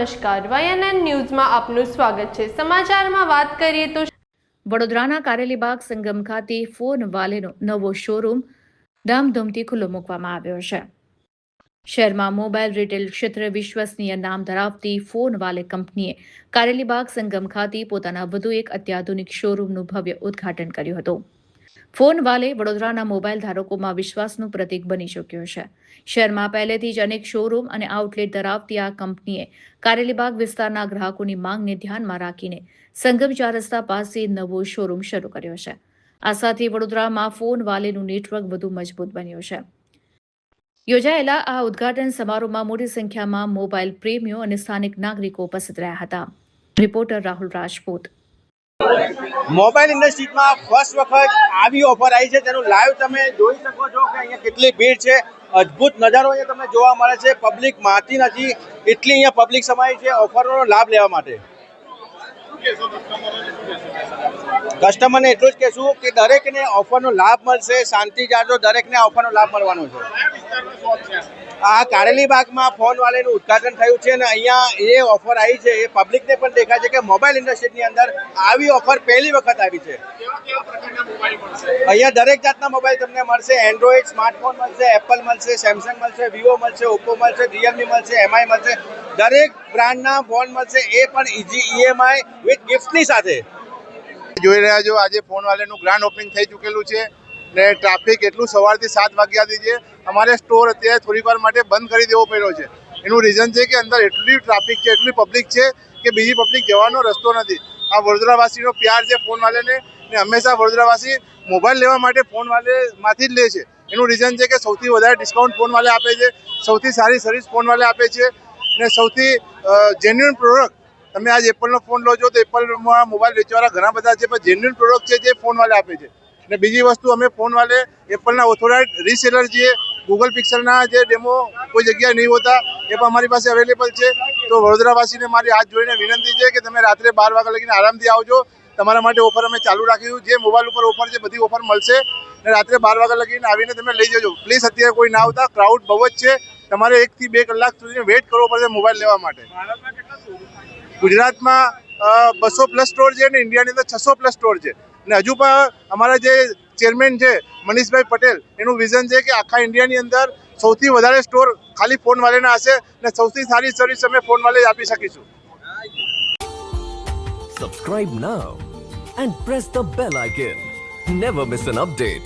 નમસ્કાર, YNN ન્યૂઝમાં આપનું સ્વાગત છે। સમાચારમાં વાત કરીએ તો વડોદરાના કારેલીબાગ સંગમ ખાતે ફોન વાલેનો નવો શોરૂમ ધામધૂમથી ખુલ્લો મૂકવામાં આવ્યો છે। શહેરમાં મોબાઈલ રિટેલ ક્ષેત્રે વિશ્વસનીય નામ ધરાવતી ફોન વાલે કંપનીએ કારેલીબાગ સંગમ ખાતે પોતાના વધુ એક અત્યાધુનિક શોરૂમનું ભવ્ય ઉદ્ઘાટન કર્યું હતું। ફોન વાલે વડોદરાના મોબાઈલ ધારકોમાં વિશ્વાસનું પ્રતીક બની ચૂક્યો છે। શહેરમાં પહેલેથી જ અનેક શોરૂમ અને આઉટલેટ ધરાવતી આ કંપનીએ કારેલીબાગ વિસ્તારના ગ્રાહકોની માંગને ધ્યાનમાં રાખીને સંગમ 4 રસ્તા પાસે નવો શોરૂમ શરૂ કર્યો છે। આ સાથે વડોદરામાં ફોન વાલેનું નેટવર્ક વધુ મજબૂત બન્યું છે। યોજાયેલા આ ઉદ્ઘાટન સમારોહમાં મોટી સંખ્યામાં મોબાઈલ પ્રેમીઓ અને સ્થાનિક નાગરિકો ઉપસ્થિત રહ્યા હતા। રિપોર્ટર રાહુલ રાજપૂત। મોબાઈલ ઇન્ડસ્ટ્રીમાં ફર્સ્ટ વખત આવી ઓફર આવી છે, તેનું લાઈવ તમે જોઈ શકો છો કે અહીંયા કેટલી ભીડ છે। અદ્ભુત નજારો અહીંયા તમને જોવા મળે છે। પબ્લિક માતી નથી, એટલી અહીંયા પબ્લિક સમાઈ છે ઓફરનો લાભ લેવા માટે। કસ્ટમરને એટલું જ કહેશું કે દરેકને ઓફરનો લાભ મળશે, શાંતિ જાળજો, દરેકને ઓફરનો લાભ મળવાનો છે। આ કારેલીબાગમાં ફોન વાલેનું ઉદ્ઘાટન થયું છે અને અહીંયા એ ઓફર આવી છે, એ પબ્લિકને પણ દેખાય છે કે મોબાઈલ ઇન્ડસ્ટ્રીની અંદર આવી ઓફર પહેલી વખત આવી છે। અહીંયા દરેક જાતના મોબાઈલ તમને મળશે। એન્ડ્રોઈડ સ્માર્ટફોન મળશે, એપલ મળશે, સેમસંગ મળશે, વિવો મળશે, ઓપ્પો મળશે, રિયલમી મળશે, MI મળશે, દરેક બ્રાન્ડના ફોન મળશે, એ પણ ઇઝી EMI વિથ ગિફ્ટની સાથે। જોઈ રહ્યા છો આજે ફોન વાલેનું ગ્રાન્ડ ઓપનિંગ થઈ ચૂકેલું છે ને ટ્રાફિક એટલું સવારથી 7 વાગ્યાથી છે। અમારે સ્ટોર અત્યારે થોડીક વાર માટે બંધ કરી દેવો પડ્યો છે। એનું રીઝન છે કે અંદર એટલી ટ્રાફિક છે, એટલી પબ્લિક છે કે બીજી પબ્લિક જવાનો રસ્તો નથી। આ વડોદરાવાસીનો પ્યાર છે ફોન વાલેને ને હંમેશા વડોદરાવાસી મોબાઈલ લેવા માટે ફોન વાલેમાંથી જ લે છે। એનું રીઝન છે કે સૌથી વધારે ડિસ્કાઉન્ટ ફોન વાલે આપે છે, સૌથી સારી સર્વિસ ફોન વાલે આપે છે ને સૌથી જેન્યુઅન પ્રોડક્ટ। તમે આજ એપલનો ફોન લો છો તો એપલમાં મોબાઈલ વેચવાળા ઘણા બધા છે, પણ જેન્યુઅન પ્રોડક્ટ છે જે ફોન વાલે આપે છે। ને બીજી વસ્તુ, અમે ફોન વાલે એપલના ઓથોરાઇઝ રીસેલર છીએ। ગૂગલ પિક્સલના જે ડેમો કોઈ જગ્યાએ નહીં હોતા એ પણ અમારી પાસે અવેલેબલ છે। તો વડોદરાવાસીને મારી હાથ જોઈને વિનંતી છે કે તમે રાત્રે 12 વાગ્યા લગીને આરામથી આવજો। તમારા માટે ઓફર અમે ચાલુ રાખીશું। જે મોબાઈલ ઉપર ઓફર છે બધી ઓફર મળશે ને રાત્રે 12 વાગ્યા લગીને આવીને તમે લઈ જજો। પ્લીઝ અત્યારે કોઈ ના આવતા, ક્રાઉડ બહુ જ છે। તમારે 1 થી 2 કલાક સુધી વેઇટ કરવો પડશે મોબાઈલ લેવા માટે। ગુજરાતમાં 200+ સ્ટોર છે ને ઇન્ડિયાની અંદર 600+ સ્ટોર છે ને હજુ પણ અમારા જે ચેરમેન છે મનીષભાઈ પટેલ, એનું વિઝન છે કે આખા ઇન્ડિયાની અંદર સૌથી વધારે સ્ટોર ખાલી ફોન વાલેના હશે ને સૌથી સારી સર્વિસ અમે ફોન વાલે આપી શકીશું। Subscribe now and press the bell icon. Never miss an update.